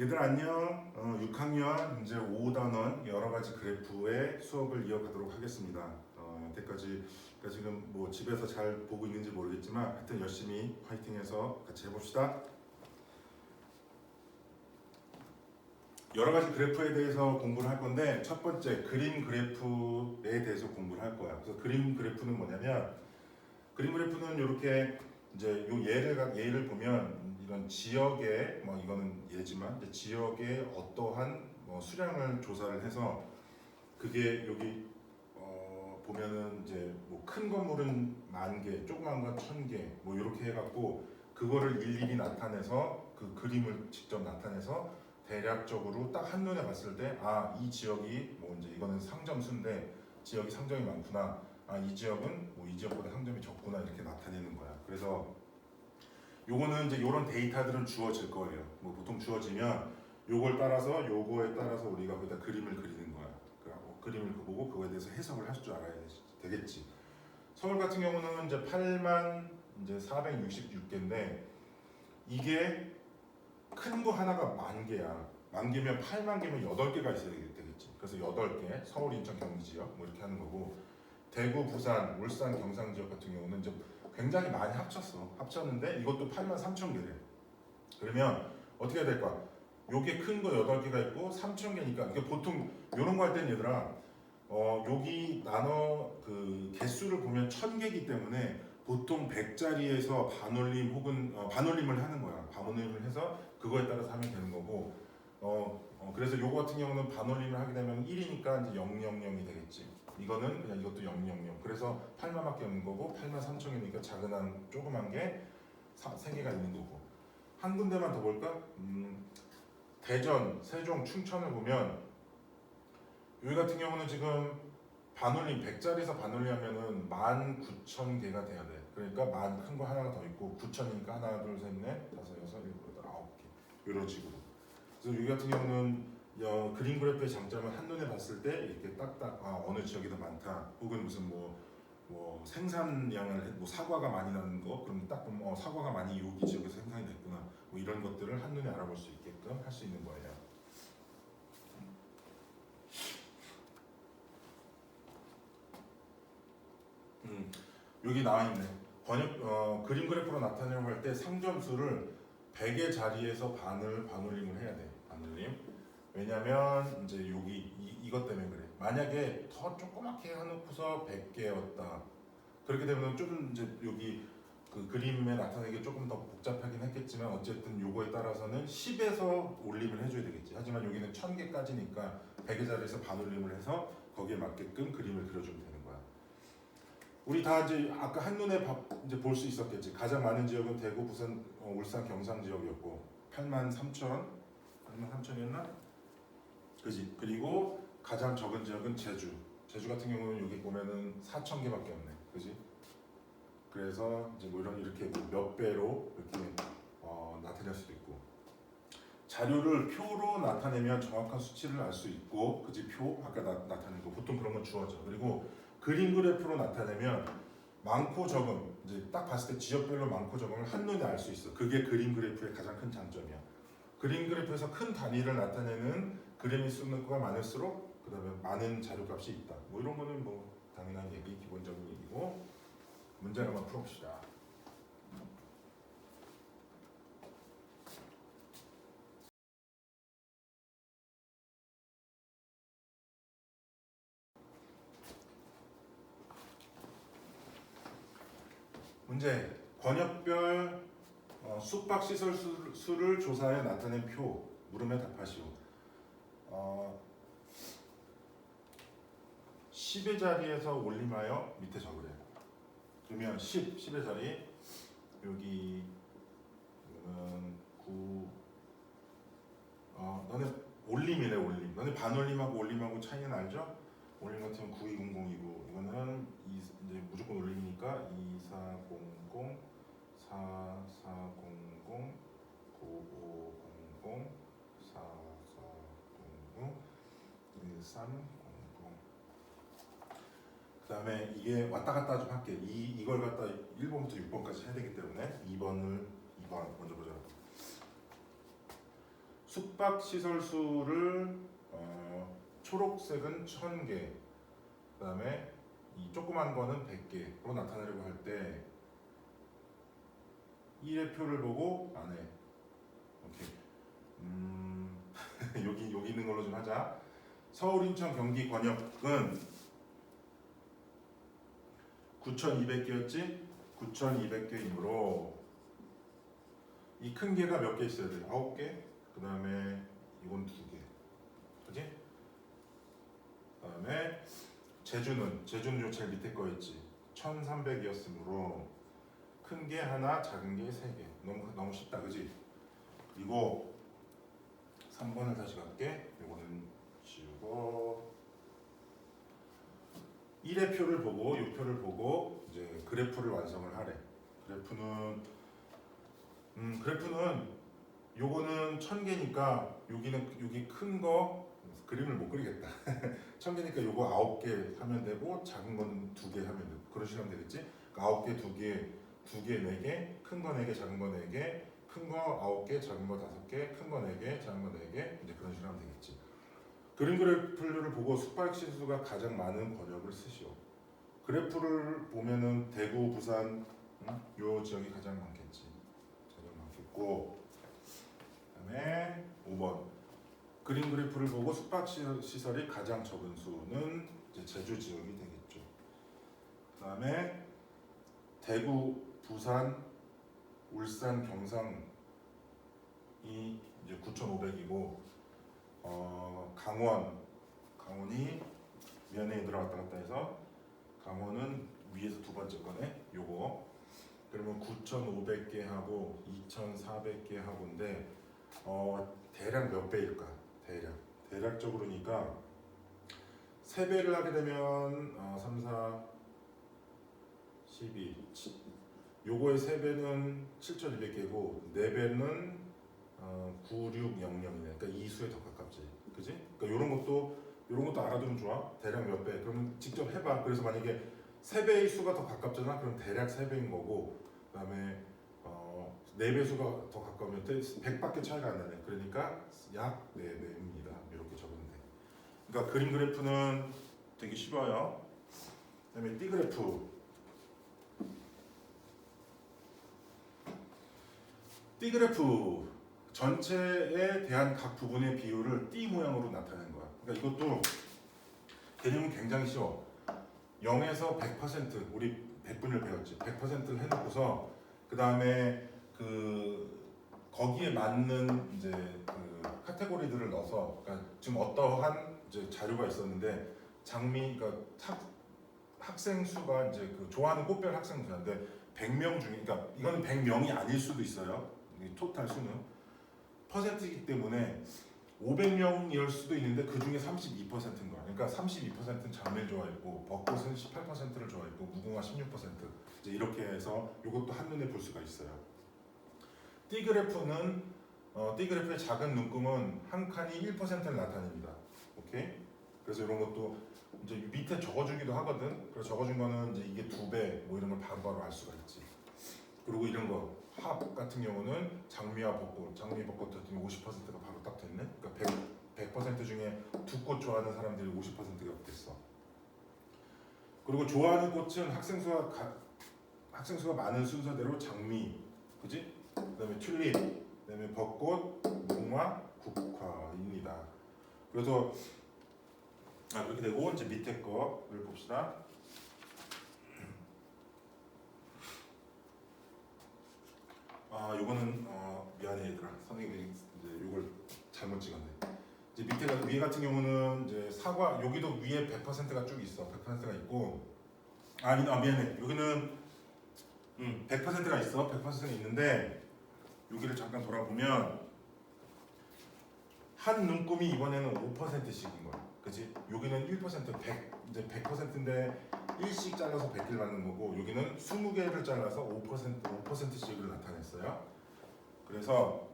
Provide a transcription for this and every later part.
얘들 안녕. 6학년 이제 5단원 여러 가지 그래프의 수업을 이어가도록 하겠습니다. 여태까지 그러니까 지금 뭐 집에서 잘 보고 있는지 모르겠지만 하여튼 열심히 파이팅해서 같이 해봅시다. 여러 가지 그래프에 대해서 공부를 할 건데 첫 번째 그림 그래프에 대해서 공부를 할 거야. 그래서 그림 그래프는 뭐냐면 그림 그래프는 이렇게 이제 요 예를 보면 이런 지역의 뭐 이거는 예지만 이제 지역의 어떠한 뭐 수량을 조사를 해서 그게 여기 보면은 이제 뭐 큰 건물은 10,000개, 조그만 건 1,000개 뭐 이렇게 해갖고 그거를 일일이 나타내서 그 그림을 직접 나타내서 대략적으로 딱 한눈에 봤을 때 아 이 지역이 뭐 이제 이거는 상점수인데 지역이 상점이 많구나. 아, 이 지역은 뭐 이 지역보다 상점이 적구나 이렇게 나타내는 거야. 그래서 요거는 이제 요런 데이터들은 주어질 거예요. 뭐 보통 주어지면 요걸 따라서 요거에 따라서 우리가 거기다 그림을 그리는 거야. 그림을 보고 그거에 대해서 해석을 할 줄 알아야 되겠지. 서울 같은 경우는 이제 8만 이제 466개인데 이게 큰 거 하나가 10,000개야. 10,000개면 8만 개면 8개가 있어야 되겠지. 그래서 8개 서울, 인천, 경기 지역 뭐 이렇게 하는 거고 대구, 부산, 울산, 경상 지역 같은 경우는 이제 굉장히 많이 합쳤는데 이것도 83,000개래. 그러면 어떻게 해야 될까? 요게 큰 거 8개가 있고 3,000개니까 이게 보통 요런 거 할 때는 얘들아 여기 나눠 그 개수를 보면 1,000개이기 때문에 보통 100자리에서 반올림 혹은 반올림을 하는 거야. 반올림을 해서 그거에 따라서 하면 되는 거고 그래서 요거 같은 경우는 반올림을 하게 되면 1이니까 이제 000이 되겠지. 이거는 그냥 이것도 000. 그래서 8만밖에 없는 거고 83,000개니까 작은 한 조그만 게 3개가 있는 거고. 한 군데만 더 볼까? 대전, 세종, 춘천을 보면 여기 같은 경우는 지금 반올림 100자리에서 반올림 하면은 19,000개가 돼야 돼. 그러니까 만 큰 거 하나가 더 있고 9,000이니까 하나, 둘, 셋, 넷, 다섯, 여섯, 일곱, 여덟, 9개 이런 식으로. 그래서 여기 같은 경우는 그림 그래프의 장점은 한눈에 봤을 때 이렇게 딱딱 어느 지역이 더 많다 혹은 무슨 뭐 생산량을 뭐 사과가 많이 나는 거 그럼 딱 보면 사과가 많이 여기 지역에서 생산이 됐구나 뭐 이런 것들을 한눈에 알아볼 수 있게끔 할 수 있는 거예요. 여기 나와 있네. 그림 그래프로 나타내려고 할 때 상점수를 100의 자리에서 반올림을 해야 돼. 반올림. 왜냐면 이제 여기 이것 때문에 그래. 만약에 더 조그맣게 해놓고서 100개였다. 그렇게 되면 좀 이제 여기 그 그림에 나타내기 조금 더 복잡하긴 했겠지만 어쨌든 요거에 따라서는 10에서 올림을 해줘야 되겠지. 하지만 여기는 1,000개까지니까 100의 자리에서 반올림을 해서 거기에 맞게끔 그림을 그려주면 되는 거야. 우리 다 이제 아까 한눈에 이제 볼 수 있었겠지. 가장 많은 지역은 대구, 부산, 울산, 경상 지역이었고 83,000이었나? 그지? 그리고 가장 적은 지역은 제주. 제주 같은 경우는 여기 보면은 4,000개밖에 없네. 그지? 그래서 이제 뭐 이렇게 몇 배로 이렇게 나타낼 수도 있고 자료를 표로 나타내면 정확한 수치를 알 수 있고 그지? 표 아까 나타낸 거 보통 그런 건 주어져. 그리고 그림 그래프로 나타내면 많고 적음 이제 딱 봤을 때 지역별로 많고 적음을 한눈에 알 수 있어. 그게 그림 그래프의 가장 큰 장점이야. 그림 그래프에서 큰 단위를 나타내는 그림이 수가 많을수록 그 다음에 많은 자료값이 있다. 뭐 이런 거는 뭐 당연한 얘기, 기본적인 얘기고 문제를 한번 풀어봅시다. 문제 권역별 숙박 시설 수를 조사해 나타낸 표 물음에 답하시오. 10의 자리에서 올림하여 밑에 적으래. 그러면 10의 자리 여기 이거는 9 너네 올림이래. 올림 너네 반올림하고 올림하고 차이는 알죠? 올림 같으면 9200이고 이거는 이제 무조건 올림이니까 2400 4400 9500 4400 1300 그 다음에 이게 왔다 갔다 좀 할게. 이걸 갖다 1번부터 6번까지 해야 되기 때문에 2번 먼저 보자. 숙박 시설 수를 초록색은 1000개, 그다음에 이 조그만 거는 100개로 나타내려고 할 때 1회표를 보고 안에 오케이. 여기 있는 걸로 좀 하자. 서울, 인천, 경기, 권역은 9,200개였지? 9,200개이므로 이 큰 개가 몇 개 있어야 돼? 9개? 그 다음에 이건 2개, 그지? 그 다음에 제주는 요 제일 밑에 거였지. 1,300이었으므로 큰 게 하나, 작은 게 3개. 너무 쉽다, 그지? 그리고 3번을 다시 갈게. 이거는 지우고 1의 표를 보고 6표를 보고 이제 그래프를 완성을 하래. 그래프는 요거는 1000개니까 여기 큰 거 그림을 못 그리겠다. 1000개니까 요거 9개 하면 되고 작은 건 2개 하면 되고 그런 식으로 하면 되겠지? 그러니까 9개, 2개, 4개, 큰 거 4개, 작은 거 4개, 큰 거 9개, 작은 거 5개, 큰 거 4개, 작은 거 4개, 이제 그런 식으로 하면 되겠지. 그림 그래프를 보고 숙박 시수가 가장 많은 권역을 쓰시오. 그래프를 보면은 대구, 부산, 요 지역이 가장 많겠지. 가장 많겠고, 그다음에 5번 그림 그래프를 보고 숙박 시설이 가장 적은 수는 이제 제주 지역이 되겠죠. 그다음에 대구, 부산, 울산, 경상이 이제 9,500이고, 강원이 면에 들어갔다 갔다 해서 강원은 위에서 두 번째 거네. 요거 그러면 9,500개 하고 2,400개 하고인데 대략 몇 배일까? 대략적으로니까 3배를 하게 되면 3, 4, 12 요거의 3배는 7,200개고 4배는 9600이네. 그러니까 이 수에 더 가깝지, 그지? 그러니까 이런 것도 알아두면 좋아. 대략 몇 배? 그러면 직접 해봐. 그래서 만약에 3배의 수가 더 가깝잖아. 그럼 대략 3배인 거고, 그다음에 4배 수가 더 가까우면 100밖에 차이가 안 나네. 그러니까 약 4배입니다. 이렇게 적으면 돼. 그러니까 그림 그래프는 되게 쉬워요. 그다음에 띠 그래프. 띠 그래프 전체에 대한 각 부분의 비율을 띠 모양으로 나타내는 거야. 그러니까 이것도 개념은 굉장히 쉬워. 0에서 100% 우리 100분을 배웠지. 100%를 해놓고서 그 다음에 거기에 맞는 이제 카테고리들을 넣어서, 그러니까 지금 어떠한 이제 자료가 있었는데 그러니까 학생 수가 이제 좋아하는 꽃별 학생 수인데 100명 중에, 그러니까 이거는 100명이 아닐 수도 있어요. 이 토탈 수는 퍼센트이기 때문에 500명일 수도 있는데 그 중에 32%인 거야. 그러니까 32%는 장미를 좋아했고 벚꽃은 18%를 좋아했고 무궁화 16%, 이제 이렇게 해서 이것도 한눈에 볼 수가 있어요. 띠 그래프는 띠 그래프의 작은 눈금은 한 칸이 1%를 나타냅니다. 오케이? 그래서 이런 것도 이제 밑에 적어주기도 하거든. 그래서 적어준 거는 이제 이게 2배 뭐 이런 걸 바로바로 알 수가 있지. 그리고 이런 거 합 같은 경우는 장미 벚꽃 같은 경우 50%가 바로 딱 됐네. 그러니까 100% 중에 두 꽃 좋아하는 사람들이 50%가 됐어. 그리고 좋아하는 꽃은 학생 수가 많은 순서대로 장미, 그지? 그다음에 튤립, 그다음에 벚꽃, 무궁화, 국화입니다. 그래서 그렇게 되고 이제 밑에 거를 봅시다. 요거는 미안해 얘들아. 선생님이 이제 요걸 잘못 찍었네. 이제 위에 같은 경우는 이제 사과, 여기도 위에 100%가 쭉 있어. 100%가 있고, 미안해. 여기는 100%가 있어. 100%가 있는데 여기를 잠깐 돌아보면 한 눈금이 이번에는 5%씩인 거야. 그치? 여기는 1%, 100, 이제 100%인데 1씩 잘라서 100개를 받는 거고, 여기는 20개를 잘라서 5%씩을 나타냈어요. 그래서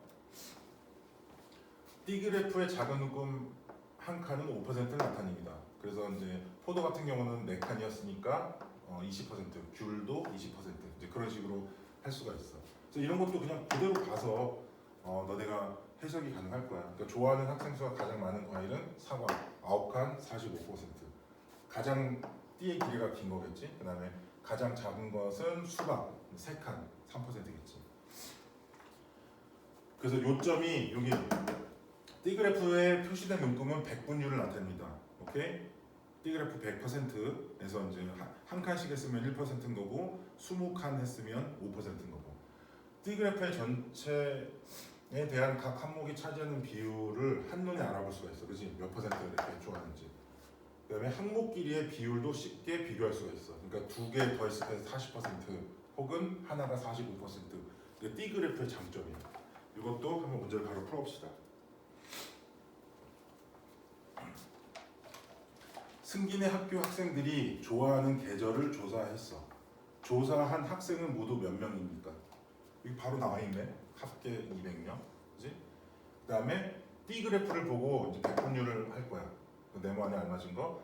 띠 그래프의 작은 눈금 한 칸은 5%를 나타냅니다. 그래서 이제 포도 같은 경우는 4칸이었으니까 20%, 귤도 20%, 이제 그런 식으로 할 수가 있어. 그래서 이런 것도 그냥 그대로 봐서 너네가 해석이 가능할 거야. 그러니까 좋아하는 학생 수가 가장 많은 과일은 사과 9칸 45%. 가장 띠의 길이가 긴 거겠지. 그다음에 가장 작은 것은 수박 3칸 3%겠지. 그래서 요점이 여기 띠그래프에 표시된 문구는 백분율을 나타냅니다. 오케이? 띠그래프 100%에서 이제 한 칸씩 했으면 1%인 거고 20칸 했으면 5%인 거고. 띠그래프의 전체에 대한 각 항목이 차지하는 비율을 한눈에 알아볼 수가 있어. 그렇지? 몇 퍼센트를 이렇게 좋아하는지. 그다음에 항목끼리의 비율도 쉽게 비교할 수가 있어. 그러니까 두 개 더 있을 때 40% 혹은 하나가 45%. 이게 띠그래프의 장점이야. 이것도 한번 문제를 바로 풀어봅시다. 승진의 학교 학생들이 좋아하는 계절을 조사했어. 조사한 학생은 모두 몇 명입니까? 여기 바로 나와 있네. 합계 200명. 그지? 그다음에 D그래프를 보고 이제 백분율을 할 거야. 네모 안에 알맞은 거.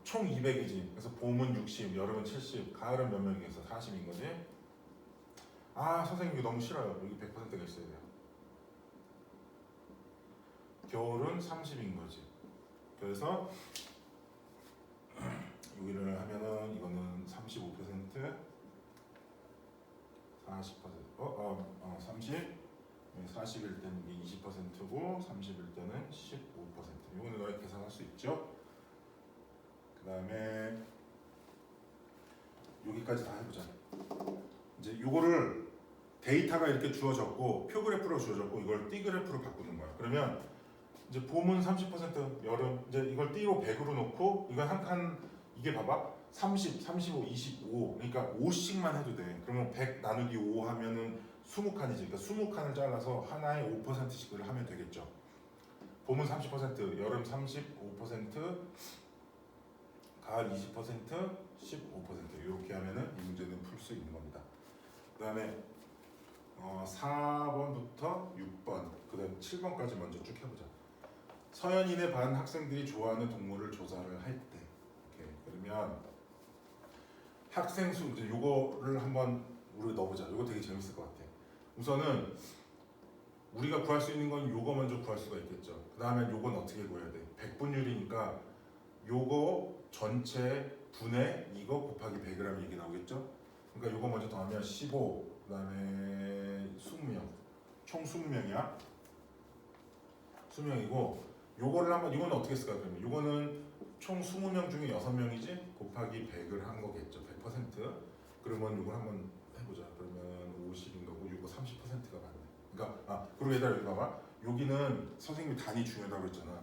총 200이지. 그래서 봄은 60, 여름은 70, 가을은 몇 명이겠어? 40인 거지. 아, 선생님 이거 너무 싫어요. 여기 100%가 있어야 돼요. 겨울은 30인 거지. 그래서 여기를 하면은 이거는 35%, 40%, 30, 40일 때는 이게 20%고 30일 때는 15%. 이거는 너희 계산할 수 있죠? 그 다음에 여기까지 다 해보자. 이제 요거를 데이터가 이렇게 주어졌고 표그래프로 주어졌고 이걸 띠그래프로 바꾸는 거야. 그러면 이제 봄은 30%, 여름 이제 이걸 띠로 100으로 놓고 이건 한 칸 이게 봐봐 30, 35, 25 그러니까 5씩만 해도 돼. 그러면 100 나누기 5 하면은 20칸이지. 그러니까 20칸을 잘라서 하나에 5%씩을 하면 되겠죠. 봄은 30%, 여름 35%, 가을 20%, 15% 이렇게 하면은 이 문제는 풀 수 있는 겁니다. 그다음에 4번부터 6번, 그다음 7번까지 먼저 쭉 해보자. 서현인의 반 학생들이 좋아하는 동물을 조사를 할 때, 오케이. 그러면 학생 수 이제 요거를 한번 우리 넣어보자. 요거 되게 재밌을 것 같아. 우선은 우리가 구할 수 있는 건 요거 먼저 구할 수가 있겠죠. 그 다음에 요건 어떻게 구해야 돼? 백분율이니까 요거 전체 분의 이거 곱하기 100이라는 얘기 나오겠죠. 그러니까 요거 먼저 더하면 15, 그 다음에 20명, 총 20명이야. 20명이고 요거를 한번 이거는 어떻게 쓸까 그러면 요거는 총 20명 중에 6명이지 곱하기 100을 한 거겠죠. 100%. 그러면 요걸 한번 해보자. 그러면 50인 거고 요거 30%가 맞네. 그러니까 그리고 얘들아 여기 봐봐. 여기는 선생님이 단위 중요하다고 그랬잖아.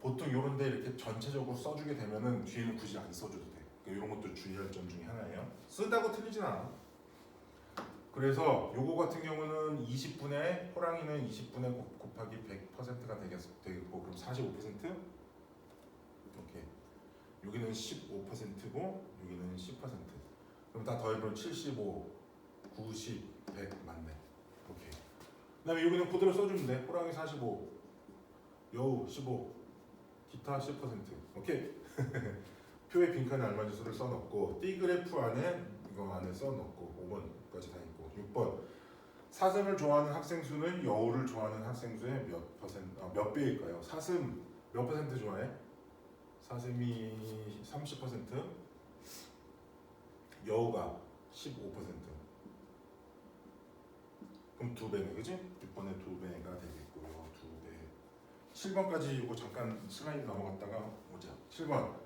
보통 요런 데 이렇게 전체적으로 써주게 되면은 뒤에는 굳이 안 써줘도 돼. 그러니까 이런 것도 주의할 점 중에 하나예요. 쓴다고 틀리진 않아. 그래서 요거 같은 경우는 20분의 호랑이는 20분의 곱하기 100%가 되겠고 그럼 45%? 오케이. 여기는 15%고 여기는 10%. 그럼 다 더해보면 75, 90, 100 맞네. 오케이. 그다음에 여기는 그대로 써주면 돼. 호랑이 45, 여우 15, 기타 10%. 오케이. 표의 빈칸에 알맞은 수를 써놓고 D그래프 안에 이거 안에 써놓고 5번까지 다 있고 6번 사슴을 좋아하는 학생 수는 여우를 좋아하는 학생 수의 몇 배일까요? 사슴 몇 퍼센트 좋아해? 사슴이 30%, 여우가 15%. 그럼 2배네, 그지? 6번에 2배가 되겠고요. 2배. 7번까지 이거 잠깐 슬라이드 넘어갔다가 오자. 7번.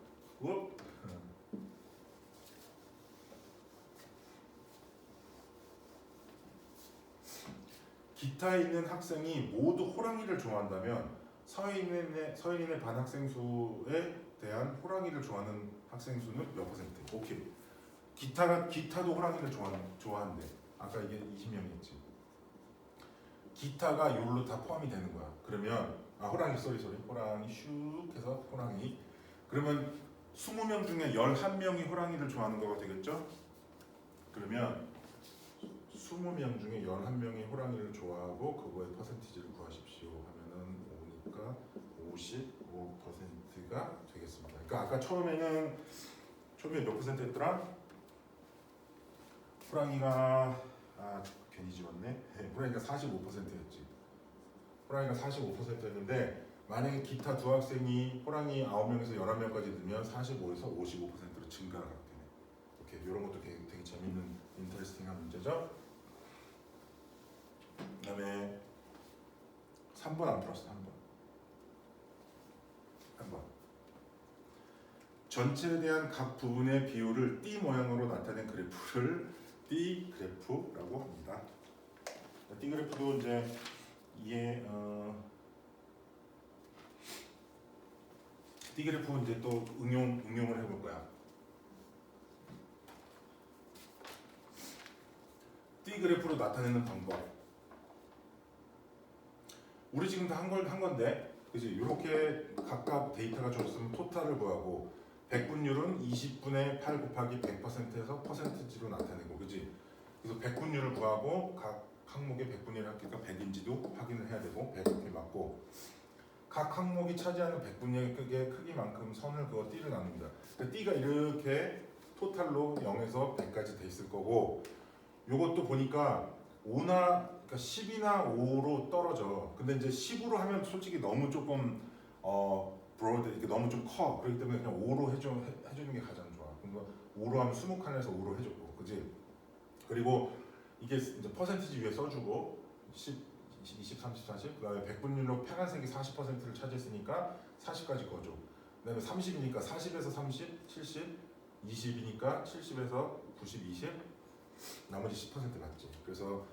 기타에 있는 학생이 모두 호랑이를 좋아한다면 서인인의 반 학생 수에 대한 호랑이를 좋아하는 학생 수는 몇 퍼센트? 오케이. 기타도 호랑이를 좋아한대. 아까 이게 20명이었지. 기타가 요로 다 포함이 되는 거야. 그러면 호랑이 호랑이 슉 해서 호랑이. 그러면 20명 중에 11명이 호랑이를 좋아하는 거가 되겠죠? 그러면 20명 중에 11명이 호랑이를 좋아하고 그거의 퍼센티지를 구하십시오 하면은 5니까 55%가 되겠습니다. 그러니까 아까 처음에 몇 퍼센트 했더라? 호랑이가 괜히 집었네. 호랑이가 45%였지. 호랑이가 45%였는데 만약에 기타 두 학생이 호랑이 9명에서 11명까지 넣으면 45에서 55%로 증가를 하게 되네. 오케이, 이런 것도 되게 재밌는 인터레스팅한 문제죠. 그다음에 3번 안 풀었어. 3번. 전체에 대한 각 부분의 비율을 띠 모양으로 나타낸 그래프를 띠 그래프라고 합니다. 띠 그래프도 이제 이게 띠 그래프 이제 또 응용을 해볼 거야. 띠 그래프로 나타내는 방법. 우리 지금 다 한 건데, 그지? 이렇게 각각 데이터가 줬으면 토탈을 구하고 100분율은 20분의 8 곱하기 100%에서 퍼센티지로 나타내고, 그지? 그래서 100분율을 구하고 각 항목의 100분율 합계가 100인지도 확인을 해야 되고 100 이렇게 맞고 각 항목이 차지하는 100분율의 크기만큼 선을 그어 띠를 나눕니다. 그러니까 띠가 이렇게 토탈로 0에서 100까지 돼 있을 거고 요것도 보니까 5나 그러니까 10이나 5로 떨어져. 근데 이제 10으로 하면 솔직히 너무 조금 브로드 이렇게 너무 좀 커. 그렇기 때문에 그냥 5로 해주는 게 가장 좋아. 그러니까 5로 하면 20칸에서 5로 해줬고, 그지? 그리고 이게 이제 퍼센티지 위에 써주고 10, 20, 30, 40. 그다음에 100분율로 파란색이 40%를 차지했으니까 40까지 거줘. 그다음에 30이니까 40에서 30, 70, 20이니까 70에서 90, 20. 나머지 10% 맞지. 그래서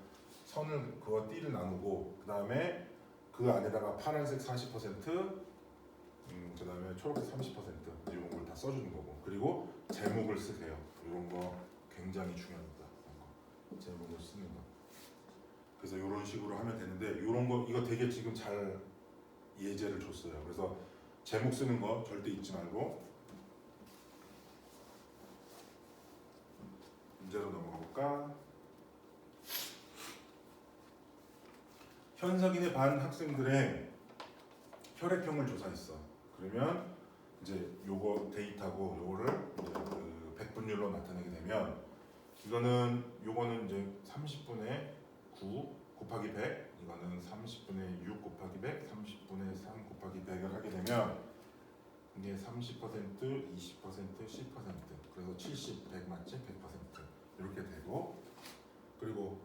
선을 그거 띠를 나누고 그다음에 그 안에다가 파란색 40%, 그다음에 초록색 30% 이런 걸 다 써주는 거고. 그리고 제목을 쓰세요. 이런 거 굉장히 중요합니다. 제목을 쓰는 거. 그래서 이런 식으로 하면 되는데 이런 거 이거 되게 지금 잘 예제를 줬어요. 그래서 제목 쓰는 거 절대 잊지 말고 문제로 넘어가 볼까? 현석인의 반 학생들의 혈액형을 조사했어. 그러면 이제 요거 데이터고 요거를 이제 그 100분율로 나타내게 되면 요거는 이제 30분의 9 곱하기 100, 이거는 30분의 6 곱하기 100, 30분의 3 곱하기 100을 하게 되면 이게 30%, 20%, 10%, 그래서 70, 100 맞지? 100% 이렇게 되고, 그리고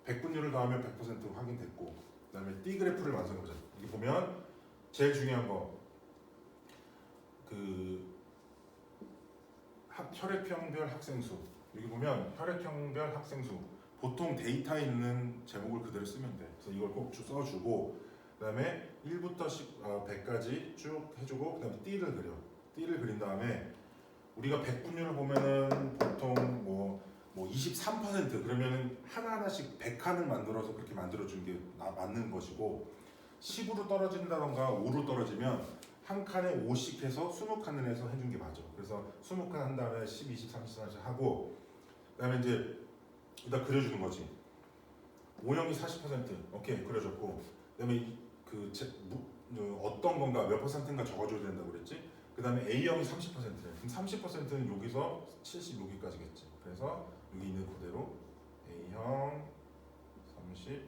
100분율을 더하면 100% 확인됐고, 그 다음에 띠 그래프를 완성해보자. 여기 보면 제일 중요한 거 그 혈액형별 학생 수. 여기 보면 혈액형별 학생 수 보통 데이터에 있는 제목을 그대로 쓰면 돼. 그래서 이걸 꼭 써주고 그다음에 1부터 100까지 쭉 해주고 그다음에 띠를 그린 다음에 우리가 100분율을 보면은 보통 뭐 23% 그러면은 하나하나씩 100칸을 만들어서 그렇게 만들어주는 게 맞는 것이고 10으로 떨어진다던가 5로 떨어지면 한 칸에 5씩 해서 20칸을 해서 해준 게 맞아. 그래서 20칸 한 다음에 10, 20, 30, 40 하고 그다음에 이제 일단 그려주는 거지. O형이 40% 오케이 그려줬고 그다음에 어떤 건가 몇 퍼센트인가 적어줘야 된다고 그랬지. 그다음에 A형이 30%래. 그럼 30%는 여기서 76기까지겠지. 그래서 여기 있는 그대로 A형 30%.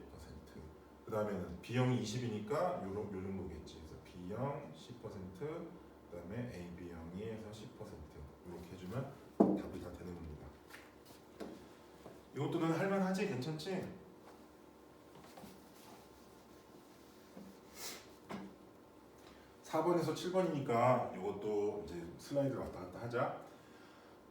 그다음에는 B형이 20이니까 요 정도겠지. 그래서 B형 10%, 그다음에 AB형이 해서 10% 이렇게 해주면 답이 다 되는 겁니다. 이것도 는 할만하지? 괜찮지? (4번에서) (7번이니까) 이것도 이제 슬라이드를 왔다 갔다 하자.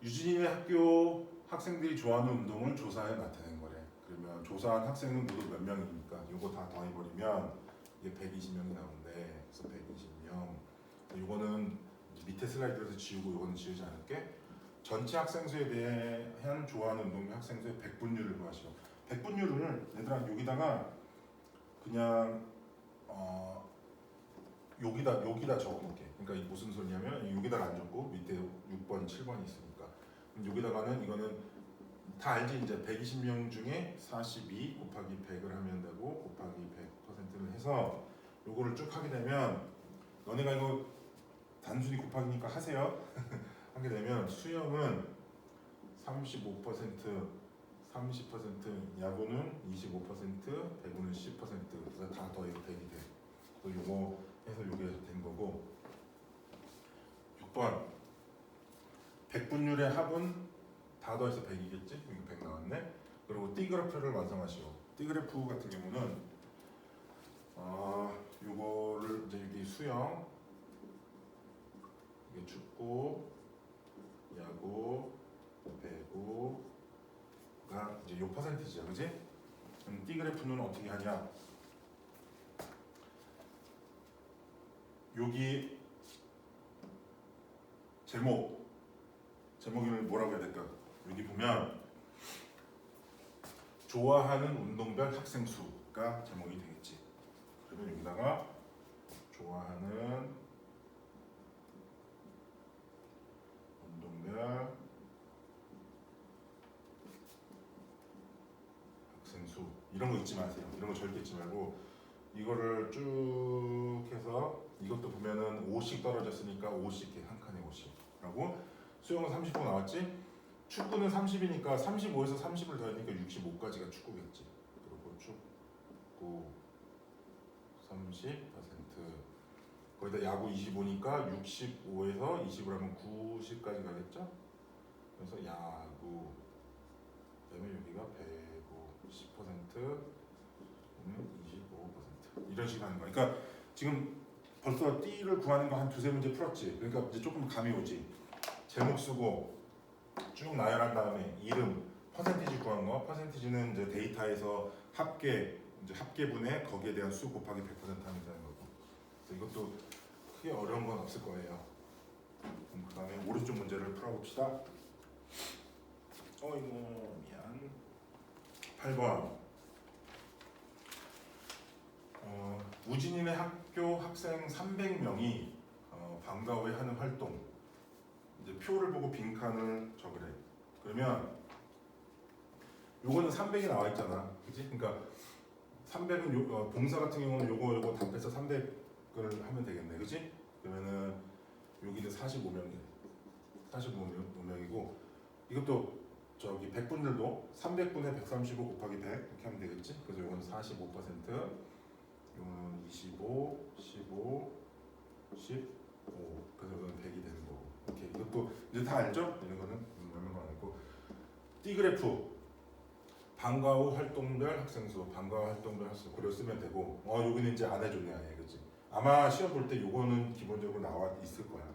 유진이네 학교 학생들이 좋아하는 운동을 조사해 나타낸 거래. 그러면 조사한 학생은 모두 몇 명입니까? 이거 다 더해버리면 이게 120명이 나오는데, 그래서 120명. 이거는 밑에 슬라이드에서 지우고 이거는 지우지 않을게. 전체 학생수에 대한 좋아하는 운동의 학생수의 100분율을 구하시오. 100분율을 얘들아 여기다가 그냥 여기다 적어놓게. 그러니까 이 무슨 소리냐면 여기다가 안 적고 밑에 6번, 7번이 있으니까. 그럼 여기다가는 이거는 다 알지? 이제 120명 중에 42 곱하기 100을 하면 되고 곱하기 100%를 해서 요거를 쭉 하게 되면 너네가 이거 단순히 곱하기니까 하세요. 하게 되면 수염은 35%, 30%, 야구는 25%, 배구는 10%. 그래서 다 더해서 100이 돼. 그래서 요거 해서 요게 된 거고. 6번 100분율의 합은 다 더해서 100이겠지? 이거 100 나왔네. 그리고 T그래프를 완성하시오. T그래프 같은 경우는 요거를 이제 여기 수영, 이게 축구, 야구, 배구가 이제 요 퍼센티지야, 그지? 그럼 T그래프는 어떻게 하냐? 여기 제목이 뭐라고 해야 될까? 여기 보면 좋아하는 운동별 학생 수가 제목이 되겠지. 그러면 여기다가 좋아하는 운동별 학생 수 이런 거 잊지 마세요. 이런 거 절대 잊지 말고 이거를 쭉 해서 이것도 보면은 5씩 떨어졌으니까 5씩 해. 한 칸에 5씩 하고 수영은 35 나왔지? 축구는 30이니까 35에서 30을 더하니까 65까지가 축구겠지. 그리고 축구 30%. 거기다 야구 25니까 65에서 20을 하면 90까지 가겠죠? 그래서 야구 그다음에 여기가 배구 10% 25% 이런 식으로 하는 거야. 그러니까 지금 벌써 T를 구하는 거 한 두세 문제 풀었지. 그러니까 이제 조금 감이 오지. 제목 쓰고 쭉 나열한 다음에 이름, 퍼센티지 구한 거. 퍼센티지는 이제 데이터에서 합계분의 거기에 대한 수 곱하기 100% 하면 되는 거고. 그래서 이것도 크게 어려운 건 없을 거예요. 그럼 그다음에 오른쪽 문제를 풀어봅시다. 이거 미안. 8번. 우진이네 학교 학생 300명이 방과 후에 하는 활동. 이제 표를 보고 빈칸을 적으래. 그러면 요거는 300이 나와 있잖아, 그렇지? 그러니까 300은 봉사 같은 경우는 요거 답해서 300을 하면 되겠네, 그렇지? 그러면은 여기는 45명이고 이것도 저기 100분들도 300분의 135 곱하기 100 이렇게 하면 되겠지? 그래서 요거는 45%, 요거는 25, 15, 15. 그래서 이거는 100이 되는 거고. 오케이. 이것도 이제 다 알죠? 이런 거는 얼마나 안 했고. T그래프 방과 후 활동별 학생 수, 방과 후 활동별 학생 수 그려 쓰면 되고. 여기는 이제 안 해줬네, 아예, 그렇지? 아마 시험 볼 때 요거는 기본적으로 나와 있을 거야.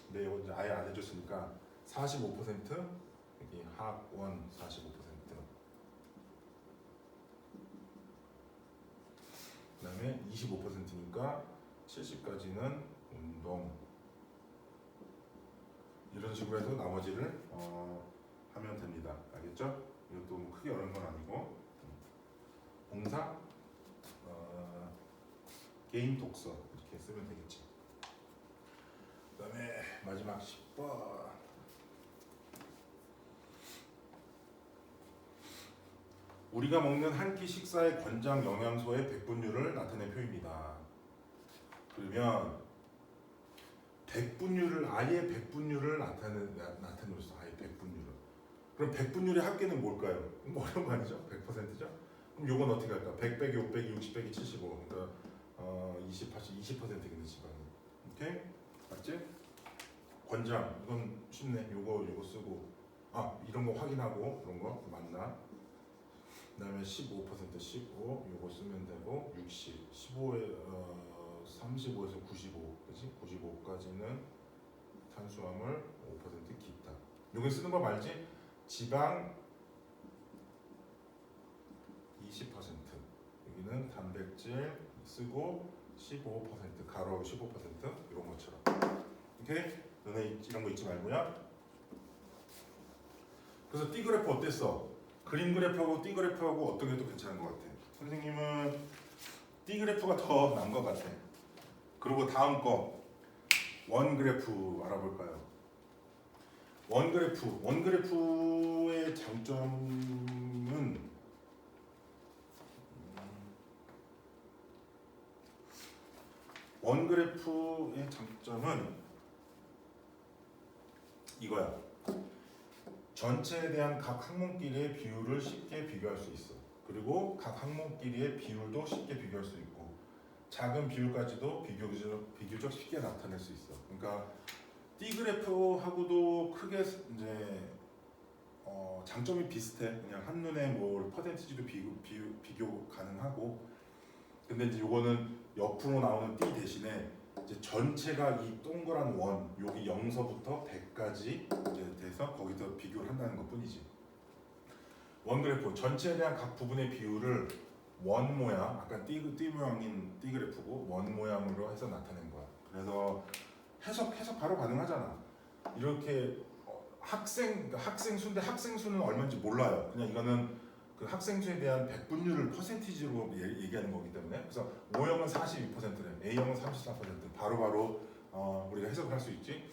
근데 이거 이제 아예 안 해줬으니까 45% 여기 학원 45%. 그다음에 25%니까 70까지는 운동. 이런 식으로 해서 나머지를 하면 됩니다. 알겠죠? 이것도 뭐 크게 어려운 건 아니고. 봉사, 개인 독서 이렇게 쓰면 되겠지. 그다음에 마지막 10번. 우리가 먹는 한 끼 식사의 권장 영양소의 백분율을 나타낸 표입니다. 그러면 아예 백분율을 나타내줬어. 아예 백분율을. 그럼 백분율의 합계는 뭘까요? 뭐 어려운 거 아니죠? 100%죠? 그럼 요건 어떻게 할까? 100 빼기 5 빼기 60 빼기 75. 그러니까 20%겠네, 지방이. 오케이? 맞지? 권장. 이건 쉽네. 요거 쓰고. 이런 거 확인하고 그런 거 맞나? 그다음에 15% 15 요거 쓰면 되고 60 15에 35에서 95 그렇지? 95까지는 탄수화물 5% 기타. 여기 쓰는 거 말지? 지방 20% 여기는 단백질 쓰고 15% 가로 15% 이런 것처럼. 오케이? 너네 이런 거 잊지 말고요. 그래서 T그래프 어땠어? 그림 그래프하고 T그래프하고 어떤 게 더 괜찮은 것 같아? 선생님은 T그래프가 더 나은 것 같아. 그리고 다음 거 원그래프 알아볼까요? 원그래프의 장점은 이거야. 전체에 대한 각 항목끼리의 비율을 쉽게 비교할 수 있어. 그리고 각 항목끼리의 비율도 쉽게 비교할 수 있고 작은 비율까지도 비교적 쉽게 나타낼 수 있어. 그러니까 D 그래프하고도 크게 이제 장점이 비슷해. 그냥 한눈에 뭐 퍼센티지도 비교 가능하고. 근데 이제 요거는 옆으로 나오는 D 대신에 이제 전체가 이 동그란 원, 여기 0서부터 100까지 이제 돼서 거기서 비교를 한다는 것뿐이지. 원 그래프 전체에 대한 각 부분의 비율을 원 모양, 아까 띠 모양인 띠 그래프고 원 모양으로 해서 나타낸 거야. 그래서 해석 바로 가능하잖아. 이렇게 그러니까 학생 수인데 학생 수는 얼마인지 몰라요. 그냥 이거는 그 학생 수에 대한 백분율을 퍼센티지로 얘기하는 거기 때문에 그래서 O형은 42%래, A형은 34%. 바로바로 우리가 해석을 할 수 있지.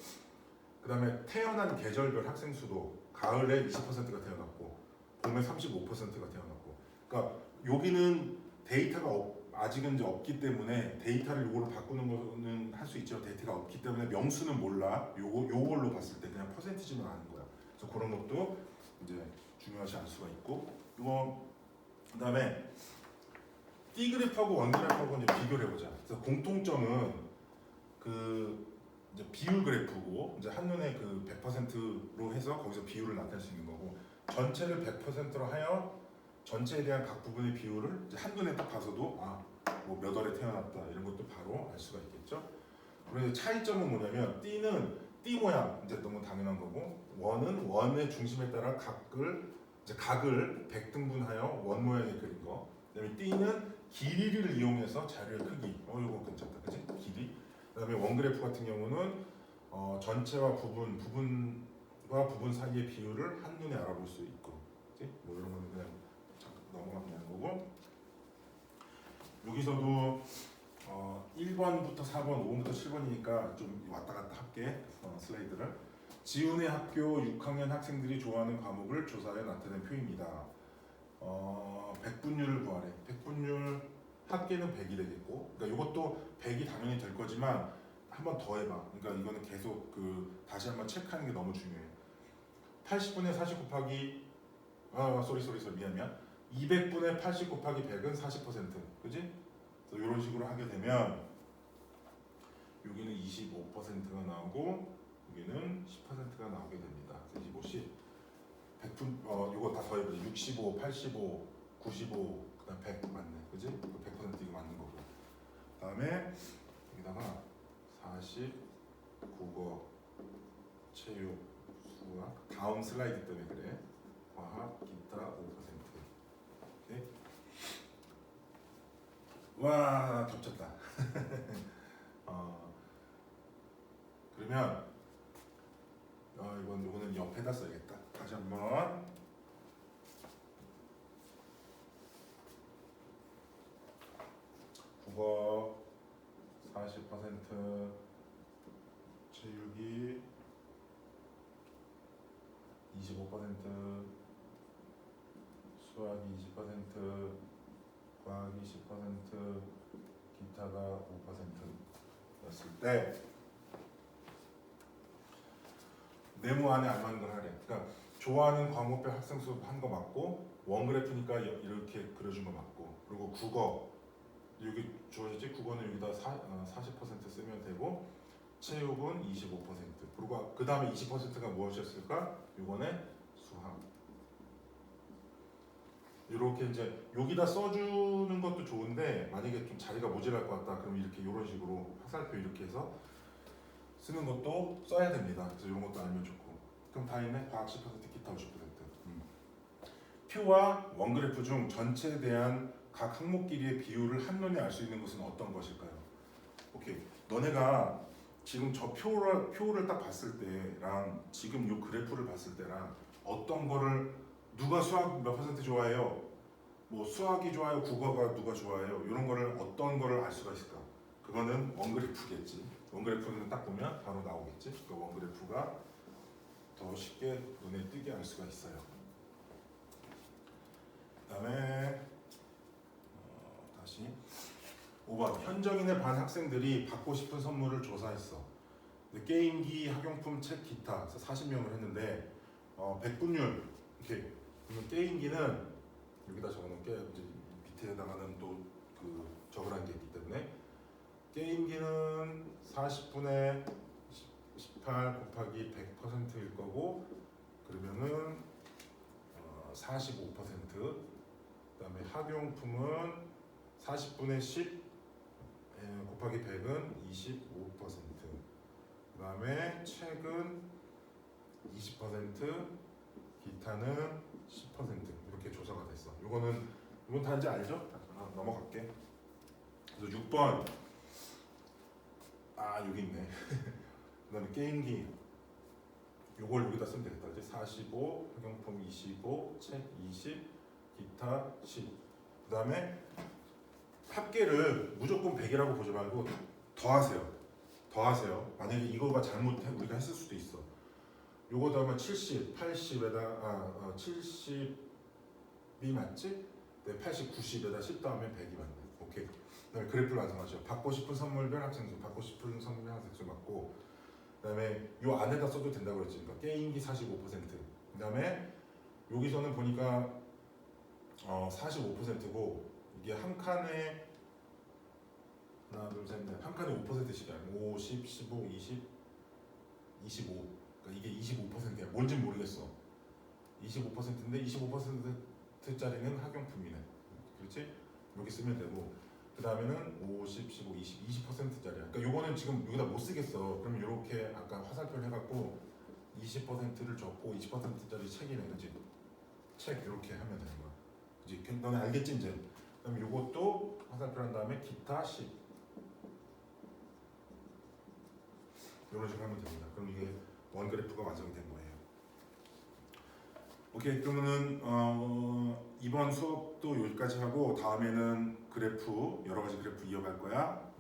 그 다음에 태어난 계절별 학생 수도 가을에 20%가 태어났고 봄에 35%가 태어났고. 그러니까 여기는 데이터가 아직은 이제 없기 때문에 데이터를 요거로 바꾸는 거는 할 수 있죠. 데이터가 없기 때문에 명수는 몰라. 요걸로 봤을 때 그냥 퍼센티지만 아는 거야. 그래서 그런 것도 이제 중요하지 않을 수가 있고. 그다음에 D 그래프하고 원 그래프하고 이제 비교를 해보자. 그래서 공통점은 그 이제 비율 그래프고 이제 한눈에 그 100%로 해서 거기서 비율을 나타낼 수 있는 거고 전체를 100%로 하여 전체에 대한 각 부분의 비율을 이제 한눈에 딱 봐서도 뭐 몇 월에 태어났다 이런 것도 바로 알 수가 있겠죠. 그래서 차이점은 뭐냐면 D는 D 모양 이제 너무 당연한 거고 원은 원의 중심에 따라 각을 100등분하여 원 모양에 그린 거. 그다음에 D는 길이를 이용해서 자료의 크기. 이거 괜찮다, 그지? 길이. 그다음에 원 그래프 같은 경우는 전체와 부분과 부분 사이의 비율을 한눈에 알아볼 수 있고, 그지? 뭐 이런 거는 그냥 넘어가면 되는 거고. 여기서도 1번부터 4번, 5번부터 7번이니까 좀 왔다 갔다 할게. 슬라이드를. 지훈의 학교 6학년 학생들이 좋아하는 과목을 조사해 나타낸 표입니다. 백분율을 구하래. 백분율 합계는 100이 되겠고, 그러니까 이것도 100이 당연히 될 거지만 한 번 더 해봐. 그러니까 이거는 계속 다시 한번 체크하는 게 너무 중요해. 80분의 40 곱하기 미안. 200분의 80 곱하기 100은 40%, 그지? 그래서 이런 식으로 하게 되면 여기는 25%가 나오고 여기는 10%가 나오게 됩니다. 25씩 100분 이거 다 더해보자. 65, 85, 95, 그다음 100 맞네, 그지? 100% 이거 맞는 거고. 그다음에 여기다가 40, 국어, 체육, 수학. 다음 슬라이드 때문에 그래. 과학, 기타 5%. 오케이. 와, 겹쳤다. 그러면 이거는 옆에다 써야겠다. 다시 한번. 국어 40%, 체육이 25%, 수학이 20%, 과학이 10%, 기타가 5%였을 때 네모 안에 알맞는 걸 하래. 그러니까 좋아하는 과목별 학생 수 한 거 맞고 원 그래프니까 이렇게 그려준 거 맞고, 그리고 국어 여기 주어지지. 국어는 여기다 40% 쓰면 되고 체육은 25%. 그리고 그 다음에 20%가 무엇이었을까? 이번에 수학. 이렇게 이제 여기다 써주는 것도 좋은데 만약에 좀 자리가 모자랄 것 같다 그럼 이렇게 이런 식으로 화살표 이렇게 해서 쓰는 것도 써야 됩니다. 그래서 이런 것도 알면 좋고. 그럼 다 있네. 과학 10%, 기타 50%. 표와 원그래프 중 전체에 대한 각 항목끼리의 비율을 한눈에 알 수 있는 것은 어떤 것일까요? 오케이. 너네가 지금 저 표를 딱 봤을 때랑 지금 이 그래프를 봤을 때랑 어떤 거를 누가 수학 몇 퍼센트 좋아해요? 뭐 수학이 좋아요? 국어가 누가 좋아해요? 이런 거를 어떤 거를 알 수가 있을까? 그거는 원그래프겠지. 원그래프는 딱 보면 바로 나오겠지. 그 원그래프가 더 쉽게 눈에 띄게 알 수가 있어요. 그 다음에 다시 5번. 현정인의 반 학생들이 받고 싶은 선물을 조사했어. 게임기, 학용품, 책, 기타 40명을 했는데 백분율 이렇게. 그러면 게임기는 여기다 적어놓을게. 이제 밑에다가는 또 그 적으라는 게 있기 때문에 게임기는 40분의 18 곱하기 100%일 거고, 그러면은 45%. 그다음에 학용품은 40분의 10 곱하기 100은 25%. 그다음에 책은 20%, 기타는 10% 이렇게 조사가 됐어. 이건 다 이제 알죠? 넘어갈게. 그래서 6번 여기 있네. 그다음에 게임기 요걸 여기다 쓰면 되겠다. 이제 45, 학용품 25, 책 20, 기타 10. 그다음에 합계를 무조건 100이라고 보지 말고 더하세요. 만약에 이거가 잘못해 우리가 했을 수도 있어. 요거 더하면 70, 80에다 70이 맞지? 네, 80, 90에다 10 더하면 100이 맞네. 오케이. 그다음에 그래프를 완성하죠. 받고 싶은 선물별 학생수, 받고 싶은 선물별 학생수 맞고, 그다음에 요 안에다 써도 된다고 그랬지. 그러니까 게임기 45%. 그다음에 여기서는 보니까 45%고 이게 한 칸에 하나, 둘, 셋, 넷. 한 칸에 5%씩이야. 5, 10, 15, 20, 25. 그러니까 이게 25%야. 뭔진 모르겠어. 25%인데 25%짜리는 학용품이네. 그렇지? 여기 쓰면 되고, 그 다음에는 5, 10, 15, 20, 20%짜리야. 그러니까 요거는 지금 여기다 못 쓰겠어. 그럼 이렇게 아까 화살표 해갖고 20%를 적고 20%짜리 책이네, 그렇지? 책 이렇게 하면 되는 거야. 그렇지? 너네 알겠지 이제? 그다음 요것도 화살표 한 다음에 기타 10 이런 식으로 하면 됩니다. 그럼 이게 원 그래프가 완성이 된 거예요. 오케이, 그러면은 이번 수업도 여기까지 하고 다음에는 그래프 여러 가지 그래프 이어갈 거야.